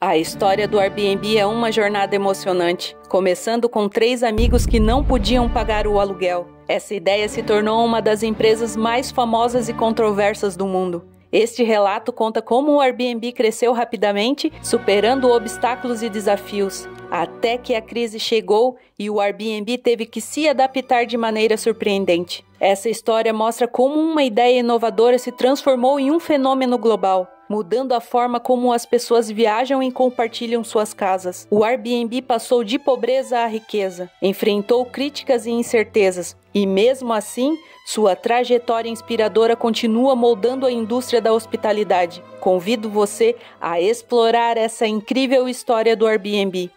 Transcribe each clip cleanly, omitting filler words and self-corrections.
A história do Airbnb é uma jornada emocionante, começando com 3 amigos que não podiam pagar o aluguel. Essa ideia se tornou uma das empresas mais famosas e controversas do mundo. Este relato conta como o Airbnb cresceu rapidamente, superando obstáculos e desafios, até que a crise chegou e o Airbnb teve que se adaptar de maneira surpreendente. Essa história mostra como uma ideia inovadora se transformou em um fenômeno global, mudando a forma como as pessoas viajam e compartilham suas casas. O Airbnb passou de pobreza à riqueza, enfrentou críticas e incertezas, e mesmo assim, sua trajetória inspiradora continua moldando a indústria da hospitalidade. Convido você a explorar essa incrível história do Airbnb.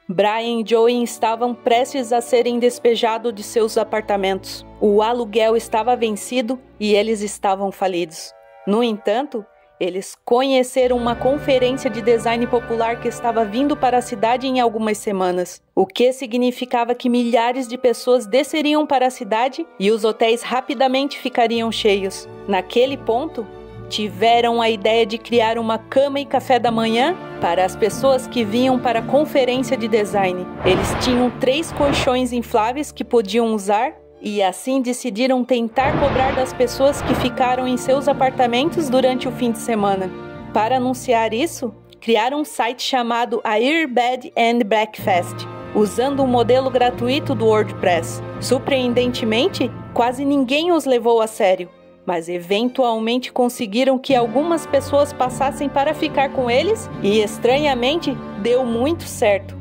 Brian e Joey estavam prestes a serem despejados de seus apartamentos. O aluguel estava vencido e eles estavam falidos. No entanto, eles conheceram uma conferência de design popular que estava vindo para a cidade em algumas semanas, o que significava que milhares de pessoas desceriam para a cidade e os hotéis rapidamente ficariam cheios. Naquele ponto, tiveram a ideia de criar uma cama e café da manhã para as pessoas que vinham para a conferência de design. Eles tinham 3 colchões infláveis que podiam usar e assim decidiram tentar cobrar das pessoas que ficaram em seus apartamentos durante o fim de semana. Para anunciar isso, criaram um site chamado Airbed and Breakfast, usando um modelo gratuito do WordPress. Surpreendentemente, quase ninguém os levou a sério, mas eventualmente conseguiram que algumas pessoas passassem para ficar com eles e, estranhamente, deu muito certo.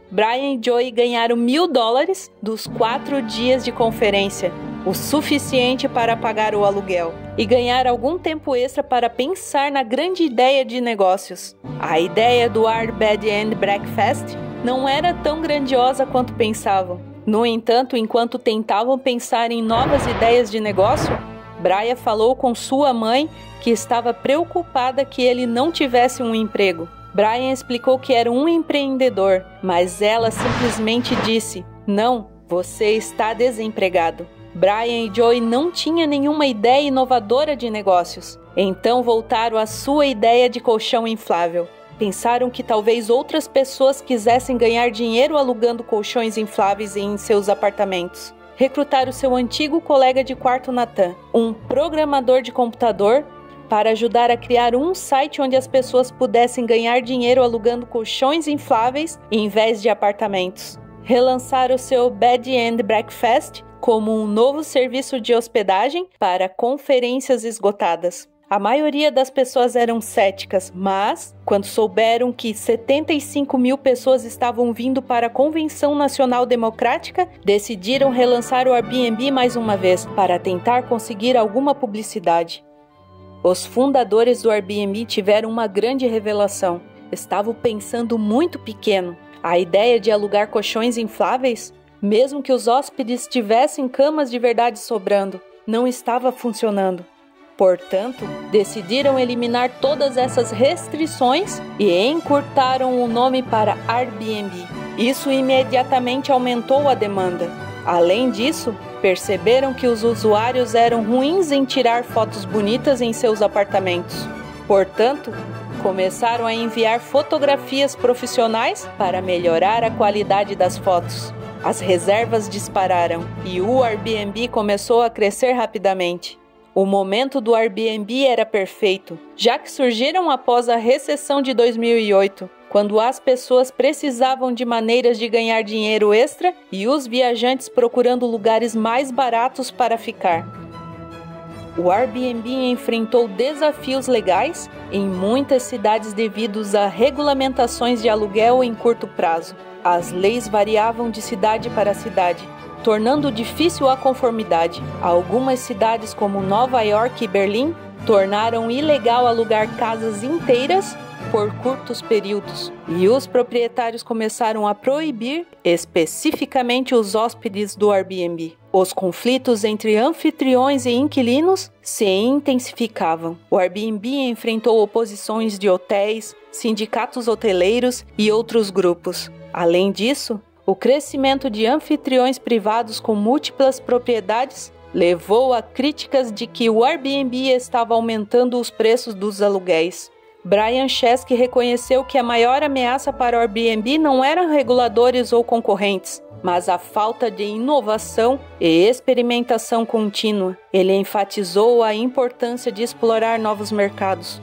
Brian e Joey ganharam $1.000 dos 4 dias de conferência, o suficiente para pagar o aluguel, e ganhar algum tempo extra para pensar na grande ideia de negócios. A ideia do Airbed and Breakfast não era tão grandiosa quanto pensavam. No entanto, enquanto tentavam pensar em novas ideias de negócio, Brian falou com sua mãe que estava preocupada que ele não tivesse um emprego. Brian explicou que era um empreendedor, mas ela simplesmente disse: "Não, você está desempregado." Brian e Joey não tinham nenhuma ideia inovadora de negócios, então voltaram à sua ideia de colchão inflável. Pensaram que talvez outras pessoas quisessem ganhar dinheiro alugando colchões infláveis em seus apartamentos. Recrutaram seu antigo colega de quarto Nathan, um programador de computador, para ajudar a criar um site onde as pessoas pudessem ganhar dinheiro alugando colchões infláveis em vez de apartamentos. Relançaram o seu Bed and Breakfast como um novo serviço de hospedagem para conferências esgotadas. A maioria das pessoas eram céticas, mas, quando souberam que 75.000 pessoas estavam vindo para a Convenção Nacional Democrática, decidiram relançar o Airbnb mais uma vez para tentar conseguir alguma publicidade. Os fundadores do Airbnb tiveram uma grande revelação. Estavam pensando muito pequeno. A ideia de alugar colchões infláveis, mesmo que os hóspedes tivessem camas de verdade sobrando, não estava funcionando. Portanto, decidiram eliminar todas essas restrições e encurtaram o nome para Airbnb. Isso imediatamente aumentou a demanda. Além disso, perceberam que os usuários eram ruins em tirar fotos bonitas em seus apartamentos. Portanto, começaram a enviar fotografias profissionais para melhorar a qualidade das fotos. As reservas dispararam e o Airbnb começou a crescer rapidamente. O momento do Airbnb era perfeito, já que surgiram após a recessão de 2008, quando as pessoas precisavam de maneiras de ganhar dinheiro extra e os viajantes procurando lugares mais baratos para ficar. O Airbnb enfrentou desafios legais em muitas cidades devido a regulamentações de aluguel em curto prazo. As leis variavam de cidade para cidade, tornando difícil a conformidade. Algumas cidades como Nova York e Berlim tornaram ilegal alugar casas inteiras por curtos períodos, e os proprietários começaram a proibir especificamente os hóspedes do Airbnb. Os conflitos entre anfitriões e inquilinos se intensificavam. O Airbnb enfrentou oposições de hotéis, sindicatos hoteleiros e outros grupos. Além disso, o crescimento de anfitriões privados com múltiplas propriedades levou a críticas de que o Airbnb estava aumentando os preços dos aluguéis. Brian Chesky reconheceu que a maior ameaça para o Airbnb não eram reguladores ou concorrentes, mas a falta de inovação e experimentação contínua. Ele enfatizou a importância de explorar novos mercados.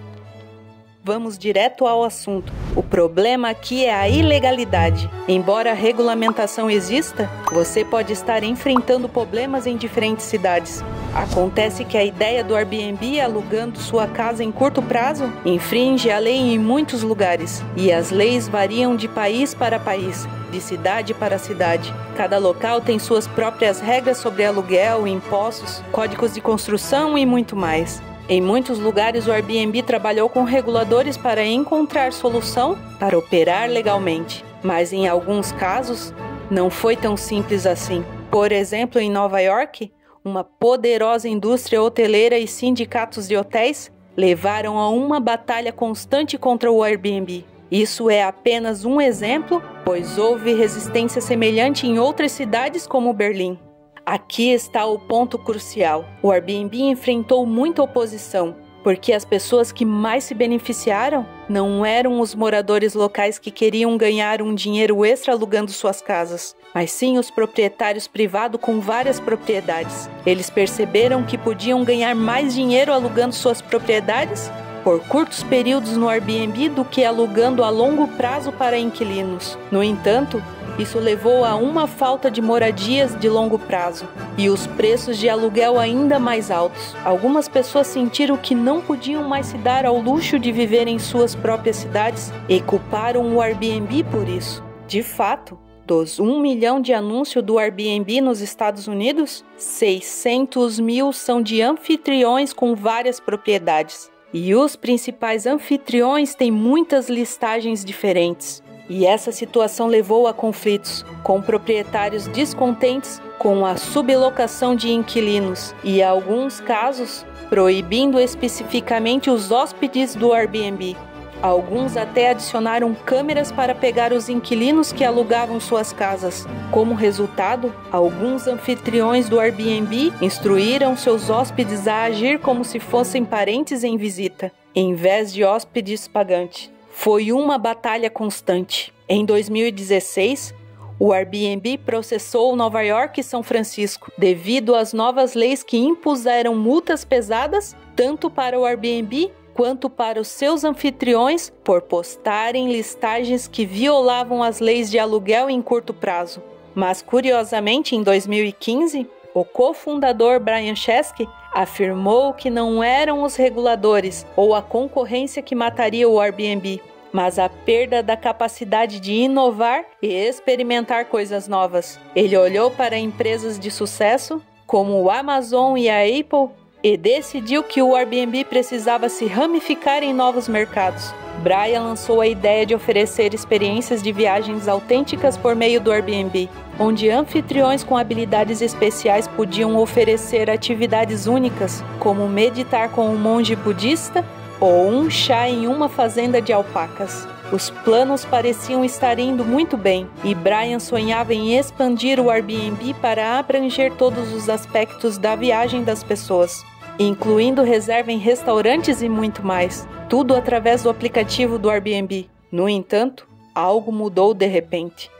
Vamos direto ao assunto. O problema aqui é a ilegalidade. Embora a regulamentação exista, você pode estar enfrentando problemas em diferentes cidades. Acontece que a ideia do Airbnb alugando sua casa em curto prazo infringe a lei em muitos lugares, e as leis variam de país para país, de cidade para cidade. Cada local tem suas próprias regras sobre aluguel, impostos, códigos de construção e muito mais. Em muitos lugares, o Airbnb trabalhou com reguladores para encontrar solução para operar legalmente. Mas em alguns casos, não foi tão simples assim. Por exemplo, em Nova York, uma poderosa indústria hoteleira e sindicatos de hotéis levaram a uma batalha constante contra o Airbnb. Isso é apenas um exemplo, pois houve resistência semelhante em outras cidades como Berlim. Aqui está o ponto crucial. O Airbnb enfrentou muita oposição, porque as pessoas que mais se beneficiaram não eram os moradores locais que queriam ganhar um dinheiro extra alugando suas casas, mas sim os proprietários privados com várias propriedades. Eles perceberam que podiam ganhar mais dinheiro alugando suas propriedades por curtos períodos no Airbnb do que alugando a longo prazo para inquilinos. No entanto, isso levou a uma falta de moradias de longo prazo e os preços de aluguel ainda mais altos. Algumas pessoas sentiram que não podiam mais se dar ao luxo de viver em suas próprias cidades e culparam o Airbnb por isso. De fato, dos 1 milhão de anúncios do Airbnb nos Estados Unidos, 600 mil são de anfitriões com várias propriedades. E os principais anfitriões têm muitas listagens diferentes. E essa situação levou a conflitos, com proprietários descontentes com a sublocação de inquilinos e, em alguns casos, proibindo especificamente os hóspedes do Airbnb. Alguns até adicionaram câmeras para pegar os inquilinos que alugavam suas casas. Como resultado, alguns anfitriões do Airbnb instruíram seus hóspedes a agir como se fossem parentes em visita, em vez de hóspedes pagantes. Foi uma batalha constante. Em 2016, o Airbnb processou Nova York e São Francisco devido às novas leis que impuseram multas pesadas tanto para o Airbnb quanto para os seus anfitriões por postarem listagens que violavam as leis de aluguel em curto prazo. Mas, curiosamente, em 2015, o cofundador Brian Chesky afirmou que não eram os reguladores ou a concorrência que mataria o Airbnb, mas a perda da capacidade de inovar e experimentar coisas novas. Ele olhou para empresas de sucesso, como o Amazon e a Apple, e decidiu que o Airbnb precisava se ramificar em novos mercados. Brian lançou a ideia de oferecer experiências de viagens autênticas por meio do Airbnb, onde anfitriões com habilidades especiais podiam oferecer atividades únicas, como meditar com um monge budista ou um chá em uma fazenda de alpacas. Os planos pareciam estar indo muito bem, e Brian sonhava em expandir o Airbnb para abranger todos os aspectos da viagem das pessoas, incluindo reserva em restaurantes e muito mais, tudo através do aplicativo do Airbnb. No entanto, algo mudou de repente.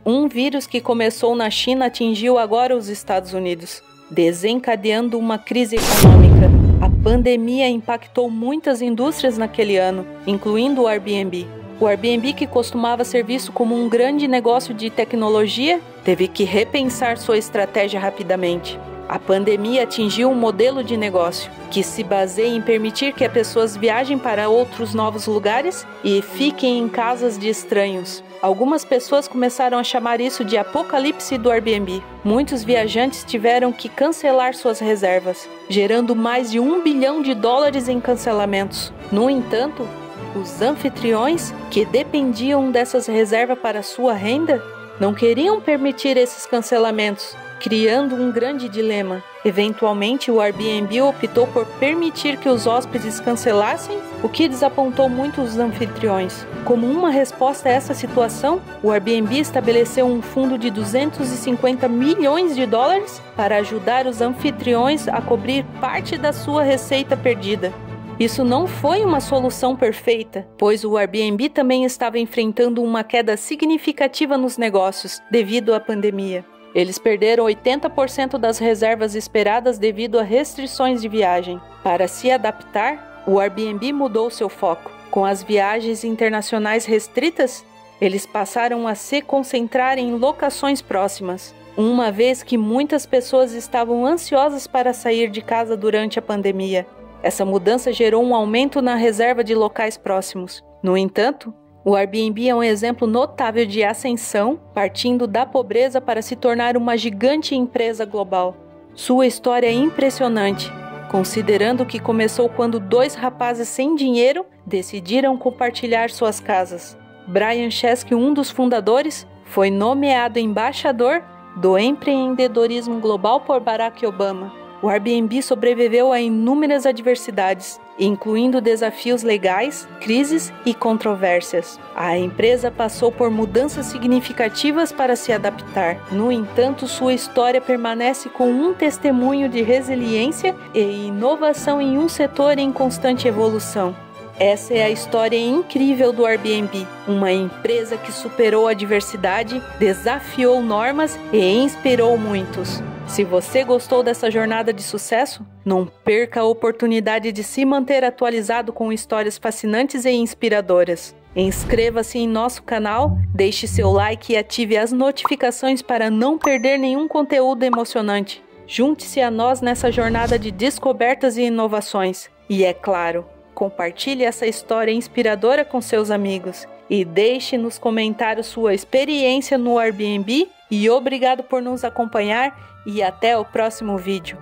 Um vírus que começou na China atingiu agora os Estados Unidos, desencadeando uma crise econômica. A pandemia impactou muitas indústrias naquele ano, incluindo o Airbnb. O Airbnb, que costumava ser visto como um grande negócio de tecnologia, teve que repensar sua estratégia rapidamente. A pandemia atingiu um modelo de negócio que se baseia em permitir que as pessoas viajem para outros novos lugares e fiquem em casas de estranhos. Algumas pessoas começaram a chamar isso de apocalipse do Airbnb. Muitos viajantes tiveram que cancelar suas reservas, gerando mais de $1 bilhão em cancelamentos. No entanto, os anfitriões, que dependiam dessas reservas para sua renda, não queriam permitir esses cancelamentos, criando um grande dilema. Eventualmente, o Airbnb optou por permitir que os hóspedes cancelassem, o que desapontou muito os anfitriões. Como uma resposta a essa situação, o Airbnb estabeleceu um fundo de $250 milhões para ajudar os anfitriões a cobrir parte da sua receita perdida. Isso não foi uma solução perfeita, pois o Airbnb também estava enfrentando uma queda significativa nos negócios devido à pandemia. Eles perderam 80% das reservas esperadas devido a restrições de viagem. Para se adaptar, o Airbnb mudou seu foco. Com as viagens internacionais restritas, eles passaram a se concentrar em locações próximas, uma vez que muitas pessoas estavam ansiosas para sair de casa durante a pandemia. Essa mudança gerou um aumento na reserva de locais próximos. No entanto, o Airbnb é um exemplo notável de ascensão, partindo da pobreza para se tornar uma gigante empresa global. Sua história é impressionante, considerando que começou quando 2 rapazes sem dinheiro decidiram compartilhar suas casas. Brian Chesky, um dos fundadores, foi nomeado embaixador do empreendedorismo global por Barack Obama. O Airbnb sobreviveu a inúmeras adversidades, incluindo desafios legais, crises e controvérsias. A empresa passou por mudanças significativas para se adaptar. No entanto, sua história permanece com um testemunho de resiliência e inovação em um setor em constante evolução. Essa é a história incrível do Airbnb, uma empresa que superou a adversidade, desafiou normas e inspirou muitos. Se você gostou dessa jornada de sucesso, não perca a oportunidade de se manter atualizado com histórias fascinantes e inspiradoras. Inscreva-se em nosso canal, deixe seu like e ative as notificações para não perder nenhum conteúdo emocionante. Junte-se a nós nessa jornada de descobertas e inovações. E é claro, compartilhe essa história inspiradora com seus amigos e deixe nos comentários sua experiência no Airbnb e obrigado por nos acompanhar e até o próximo vídeo.